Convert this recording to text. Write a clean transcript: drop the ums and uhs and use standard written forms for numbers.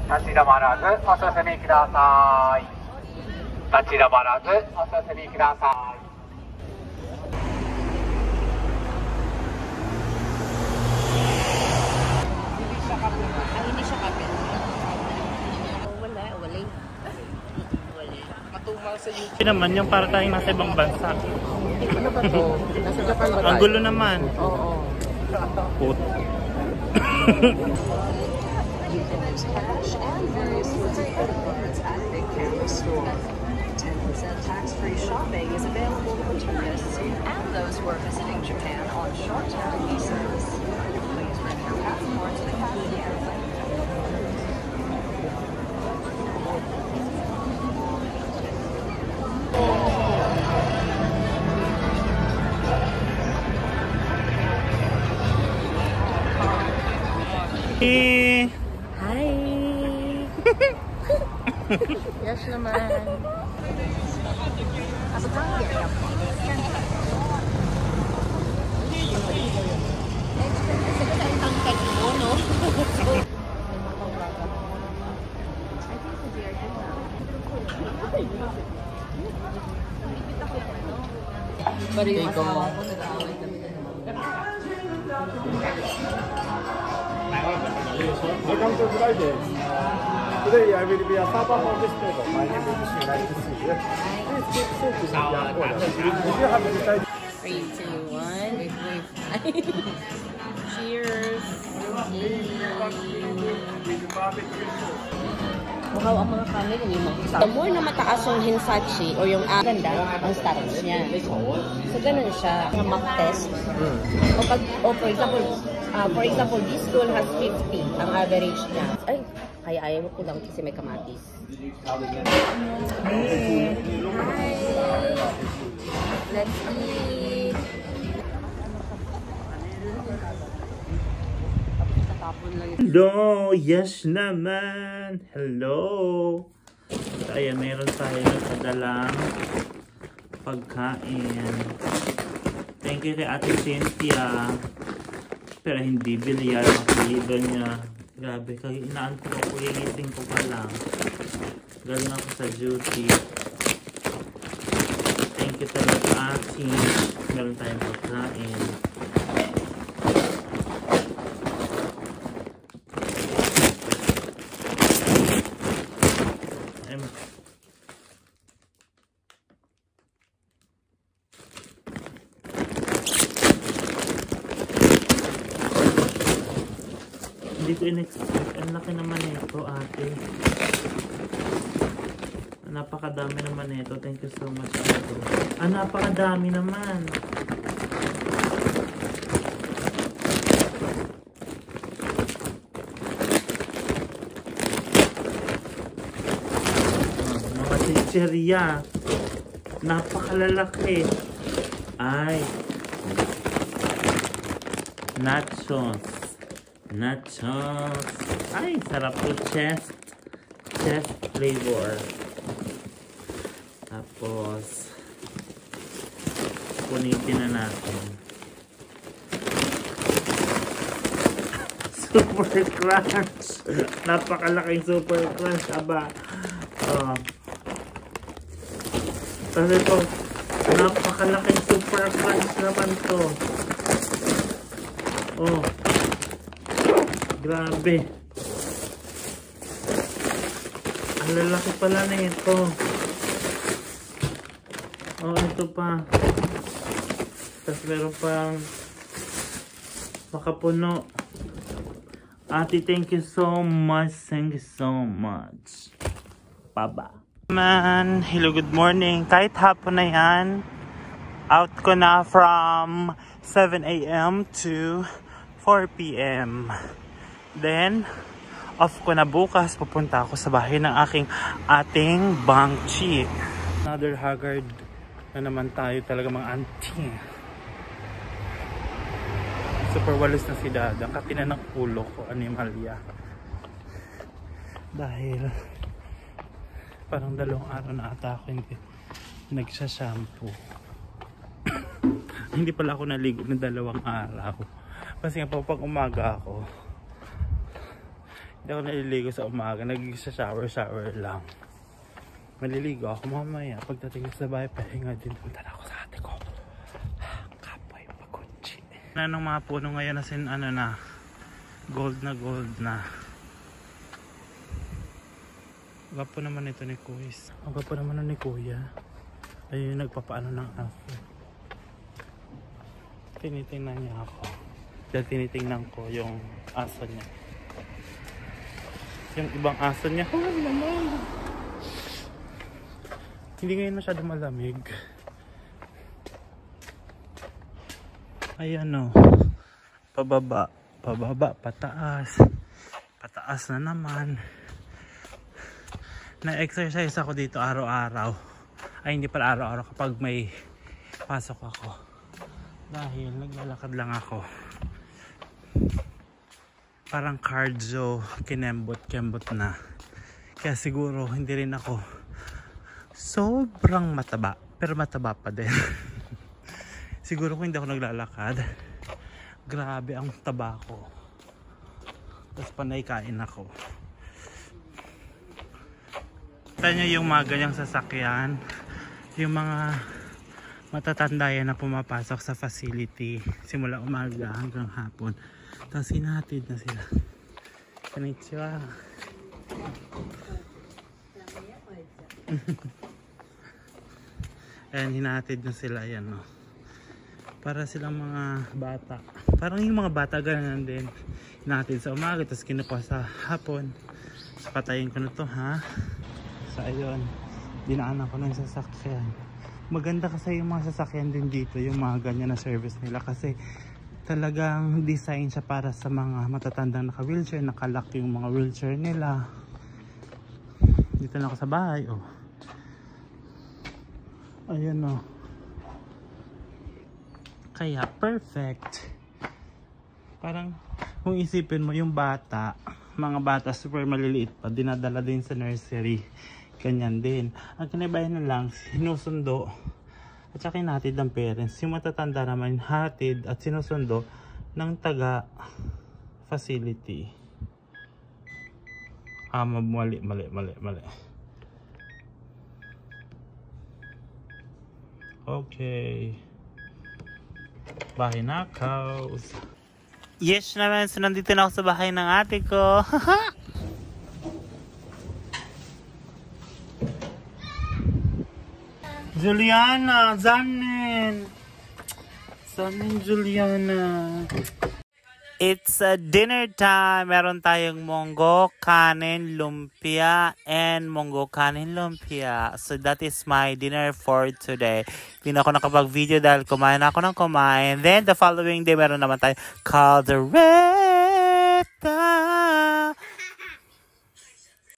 立ち止まらずお進みください。立ち止まらずお進みください。Hindi siya kapit. Wala. Matumal sa YouTube. Hindi naman yung para tayong nasa ibang bansa. Ano ba to? Nasa Japan ba tayo? Ang gulo naman. Oo. Put. Cash and various sorts of credit cards at Big Camera Store. 10% tax-free shopping is available for tourists and those who are visiting Japan on short-term visas. Please bring your passport to the cashier. Hey. Hi! Yes naman. Asa ka? Pero yung asawa ko nag-away kami na naman. Welcome to Friday. Today I will be a server for this table. My name is Nice to see you. Please keep safe with your order. If you have decided 3, 2, 1. Wait. Cheers! Wow, ang mga kanin yung makita. The more na mataas yung hinsachi o yung ganda, ang starch niya. So, ganun siya. Mock test. O for example, this stool has 50. Ang average niya. Ay, kaya ayaw ko lang kasi may kamatis. Hey. Let's eat. Hello, yes naman. Hello. So, ayan, meron tayo nagpadalang pagkain. Thank you kay Ate Cynthia. Pero hindi binayar ang pilido niya. Grabe, kaya inaantok ako, gigising ko pa lang. Galing ako sa duty. Thank you talaga, Ate. Meron tayong pagkain. Hindi ko in-expect. Ang laki naman ito, ate. Napakadami naman ito. Thank you so much, ate. Napakadami naman. Mga chicheria. Napakalalaki. Ay. Nachos. Ay, sarap to. Chest flavor. Tapos punitin na natin. Super crunch. Napakalaking super crunch, aba. Tapos ito, napakalaking super crunch naman to. Grabe. Ang lalaki pala na ito. Ito pa. Tapos meron pang makapuno. Ate, thank you so much. Thank you so much. Baba. Man, hello, good morning. Kahit hapon na yan, out ko na from 7 AM to 4 PM. Then, off ko na bukas. Pupunta ako sa bahay ng ating bangchi. Another haggard na naman tayo talaga, mga auntie. Super walis na si Dada. Katina ng ulo ko, animalya. Dahil parang 2 araw na ata ako hindi nagsha-shampoo. Hindi pala ako naligo ng 2 araw. Kasi nga pag umaga ako, Hindi ako naliligo sa umaga. Nag-shower lang. Maliligo ako mamaya. Pagdating sa bahay, pahinga din. Punta na ako sa ate ko. Kapoy, pagkutsi. Anong mga puno ngayon na gold na. Gwapo naman ito ni Kuis. Ang gwapo naman ni Kuya. Ayun, nagpapaano ng aso. Tinitingnan niya ako. Dahil tinitingnan ko yung aso niya. Yung ibang aso niya. Oh, naman. Hindi ngayon masyado malamig. Ayan o. Pababa, pataas. Pataas na naman. Na-exercise ako dito araw-araw. Ay, hindi pala araw-araw kapag may pasok ako. Dahil naglalakad lang ako. Parang cardio, kinembot na. Kaya siguro hindi rin ako sobrang mataba. Pero mataba pa din. Siguro kung hindi ako naglalakad, grabe ang taba ko. Tapos panay kain ako. Kita nyo yung mga ganyang sasakyan. Yung mga matatanda yan na pumapasok sa facility simula umaga hanggang hapon. Tapos hinatid na sila. Konnichiwa. Ayan, hinatid na sila. Ayan, no? Para silang mga bata. Parang yung mga bata ganyan din. Hinatid sa umaga, tapos kinukuha sa hapon. So, patayin ko na to, ha? So, ayun. Dinaanan ko na yung sasakyan. Maganda kasi yung mga sasakyan din dito, yung mga ganyan na service nila. Kasi talagang design siya para sa mga matatandang naka-wheelchair. Nakalock yung mga wheelchair nila. Dito na ako sa bahay, oh. Ayan, oh. Kaya perfect. Parang kung isipin mo yung bata, mga bata super maliliit pa, dinadala din sa nursery. Ganyan din. Ang kinabayan na lang, sinusundo at saka hinatid ng parents. Yung matatanda naman hatid at sinusundo ng taga facility. Mali. Okay. Bahay na cows. Yes naman, so nandito na ako sa bahay ng ate ko. Juliana, Zanin, Juliana. It's a dinner time. Meron tayong munggo, kanin, lumpia, and munggo, kanin, lumpia. So that is my dinner for today. Hindi na ako nakapag-video dahil kumain ako ng kumain. Then the following day, meron naman tayong calderette.